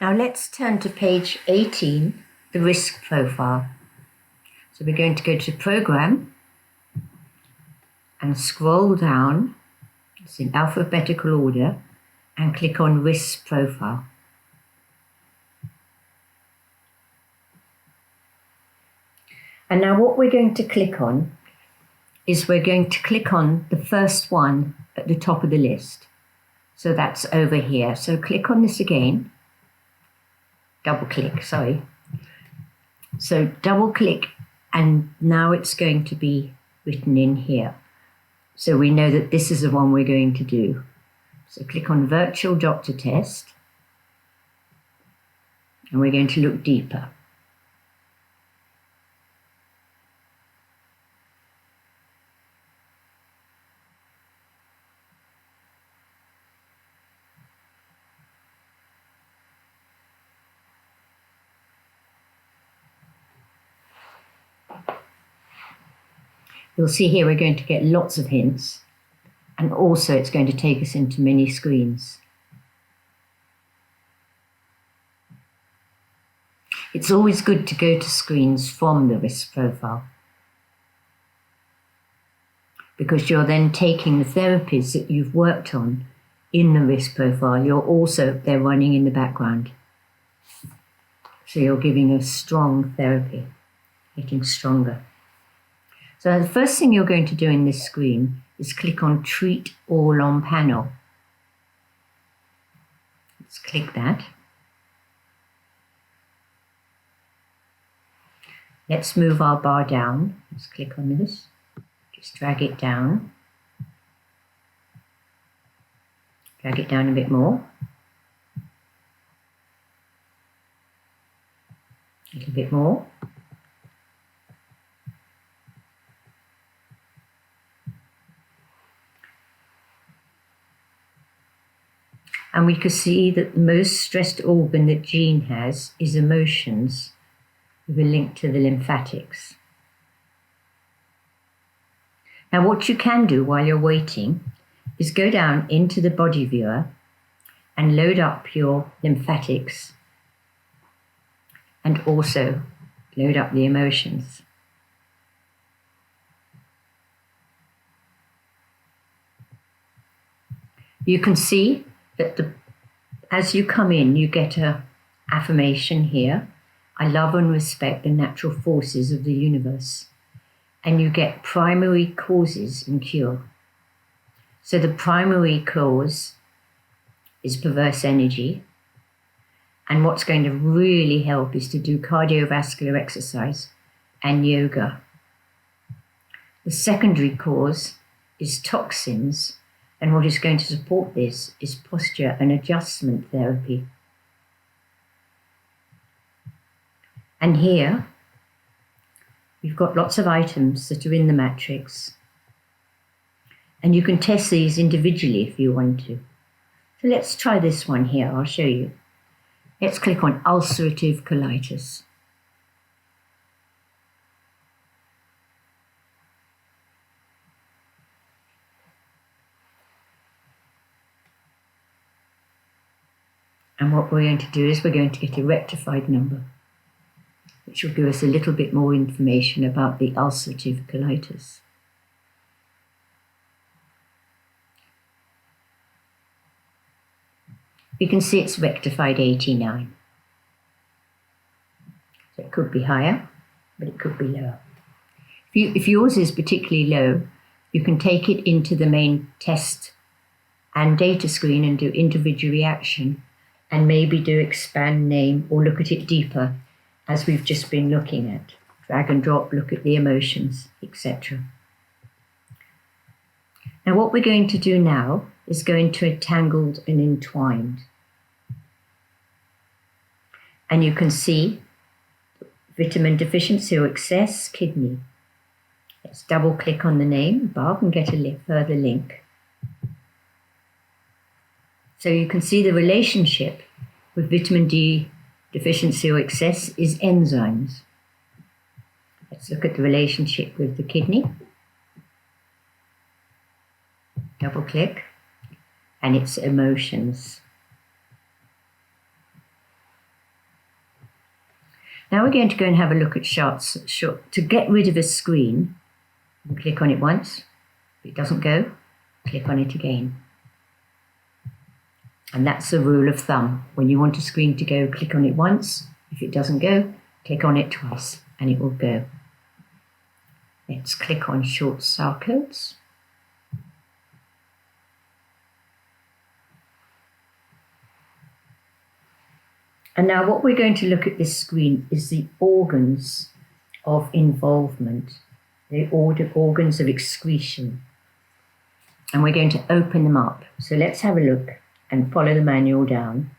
Now let's turn to page 18, the risk profile. So we're going to go to Program and scroll down, it's in alphabetical order, and click on Risk Profile. And now what we're going to click on is we're going to click on the first one at the top of the list. So that's over here. So click on this again. Double click, sorry. So double click, and now it's going to be written in here. So we know that this is the one we're going to do. So click on Virtual Doctor Test, and we're going to look deeper. You'll see here we're going to get lots of hints, and also it's going to take us into many screens. It's always good to go to screens from the risk profile, because you're then taking the therapies that you've worked on in the risk profile. They're running in the background. So you're giving a strong therapy, getting stronger. So the first thing you're going to do in this screen is click on Treat All on Panel. Let's click that. Let's move our bar down. Let's click on this. Just drag it down. Drag it down a bit more. A little bit more. And we can see that the most stressed organ that Jean has is emotions, with a link to the lymphatics. Now what you can do while you're waiting is go down into the body viewer and load up your lymphatics, and also load up the emotions. You can see that as you come in, you get an affirmation here. I love and respect the natural forces of the universe. And you get primary causes and cure. So the primary cause is perverse energy. And what's going to really help is to do cardiovascular exercise and yoga. The secondary cause is toxins. And what is going to support this is posture and adjustment therapy. And here, we've got lots of items that are in the matrix. And you can test these individually if you want to. So let's try this one here, I'll show you. Let's click on ulcerative colitis. And what we're going to do is we're going to get a rectified number, which will give us a little bit more information about the ulcerative colitis. You can see it's rectified 89. So it could be higher, but it could be lower. If yours is particularly low, you can take it into the main test and data screen and do individual reaction, and maybe do expand name or look at it deeper, as we've just been looking at. Drag and drop, look at the emotions, etc. Now what we're going to do now is go into Entangled and Entwined. And you can see vitamin deficiency or excess, kidney. Let's double click on the name above and get a further link. So you can see the relationship with vitamin D deficiency or excess is enzymes. Let's look at the relationship with the kidney. Double click, and it's emotions. Now we're going to go and have a look at shots. To get rid of a screen, you click on it once. If it doesn't go, click on it again. And that's the rule of thumb. When you want a screen to go, click on it once. If it doesn't go, click on it twice and it will go. Let's click on short Sarcodes. And now what we're going to look at this screen is the organs of involvement, the organs of excretion. And we're going to open them up. So let's have a look and follow the manual down.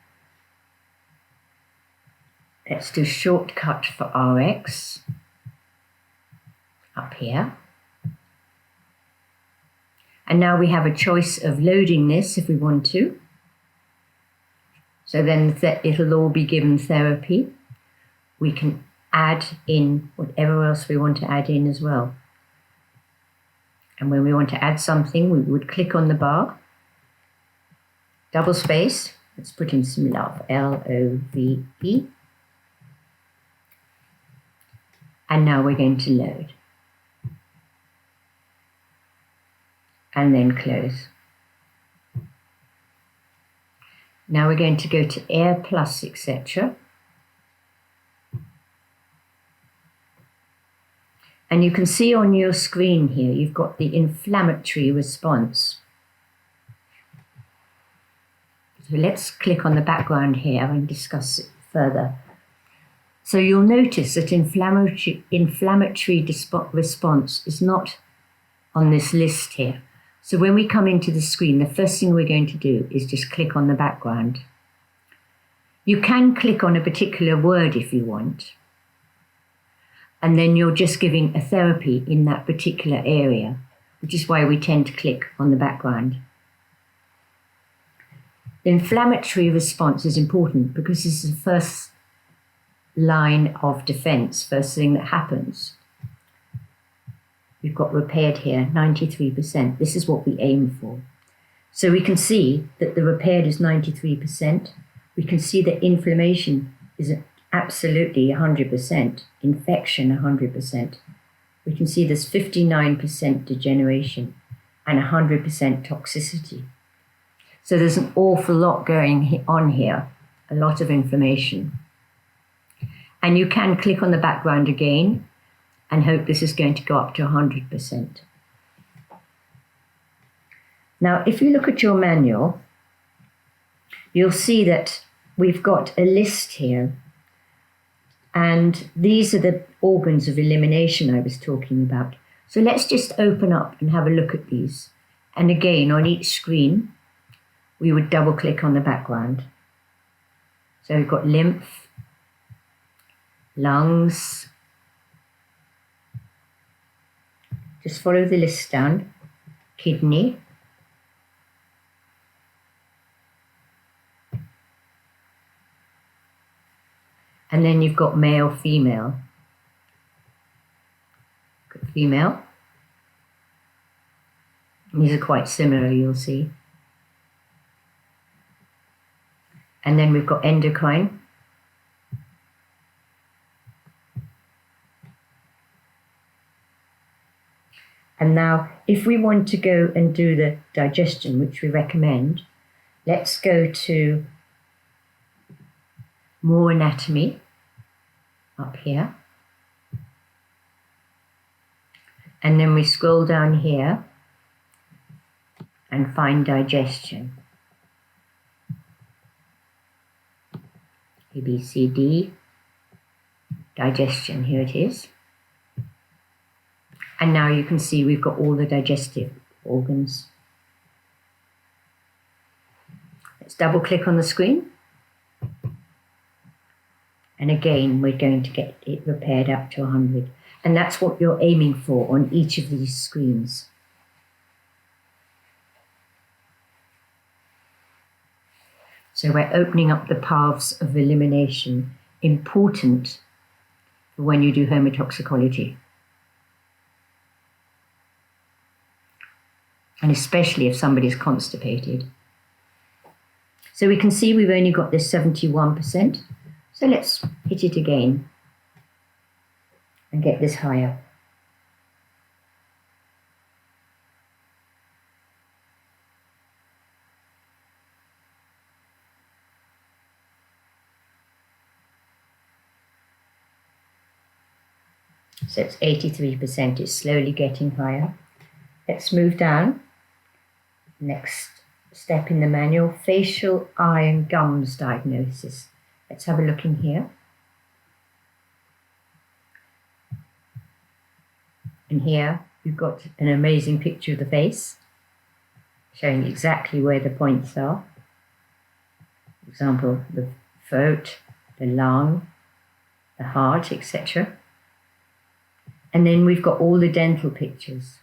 Let's do shortcut for RX up here. And now we have a choice of loading this if we want to. So then it'll all be given therapy. We can add in whatever else we want to add in as well. And when we want to add something, we would click on the bar, double space, let's put in some love, L-O-V-E. And now we're going to load. And then close. Now we're going to go to Air Plus, etc. And you can see on your screen here, you've got the inflammatory response. So let's click on the background here and discuss it further. So you'll notice that inflammatory response is not on this list here. So when we come into the screen, the first thing we're going to do is just click on the background. You can click on a particular word if you want, and then you're just giving a therapy in that particular area, which is why we tend to click on the background. The inflammatory response is important because this is the first line of defense, first thing that happens. We've got repaired here, 93%. This is what we aim for. So we can see that the repaired is 93%. We can see that inflammation is absolutely 100%, infection 100%. We can see there's 59% degeneration and 100% toxicity. So there's an awful lot going on here, a lot of information. And you can click on the background again and hope this is going to go up to 100%. Now, if you look at your manual, you'll see that we've got a list here. And these are the organs of elimination I was talking about. So let's just open up and have a look at these. And again, on each screen, we would double click on the background. So we've got lymph, lungs. Just follow the list down. Kidney. And then you've got male, female. Female. These are quite similar, you'll see. And then we've got endocrine. And now, if we want to go and do the digestion, which we recommend, let's go to more anatomy up here. And then we scroll down here and find digestion. A, B, C, D, digestion, here it is. And now you can see we've got all the digestive organs. Let's double click on the screen. And again, we're going to get it repaired up to 100. And that's what you're aiming for on each of these screens. So we're opening up the paths of elimination, important for when you do homotoxicology. And especially if somebody's constipated. So we can see we've only got this 71%. So let's hit it again. and get this higher. So it's 83%, it's slowly getting higher. Let's move down. Next step in the manual, facial, eye and gums diagnosis. Let's have a look in here. And here you've got an amazing picture of the face, showing exactly where the points are. For example, the throat, the lung, the heart, etc. And then we've got all the dental pictures.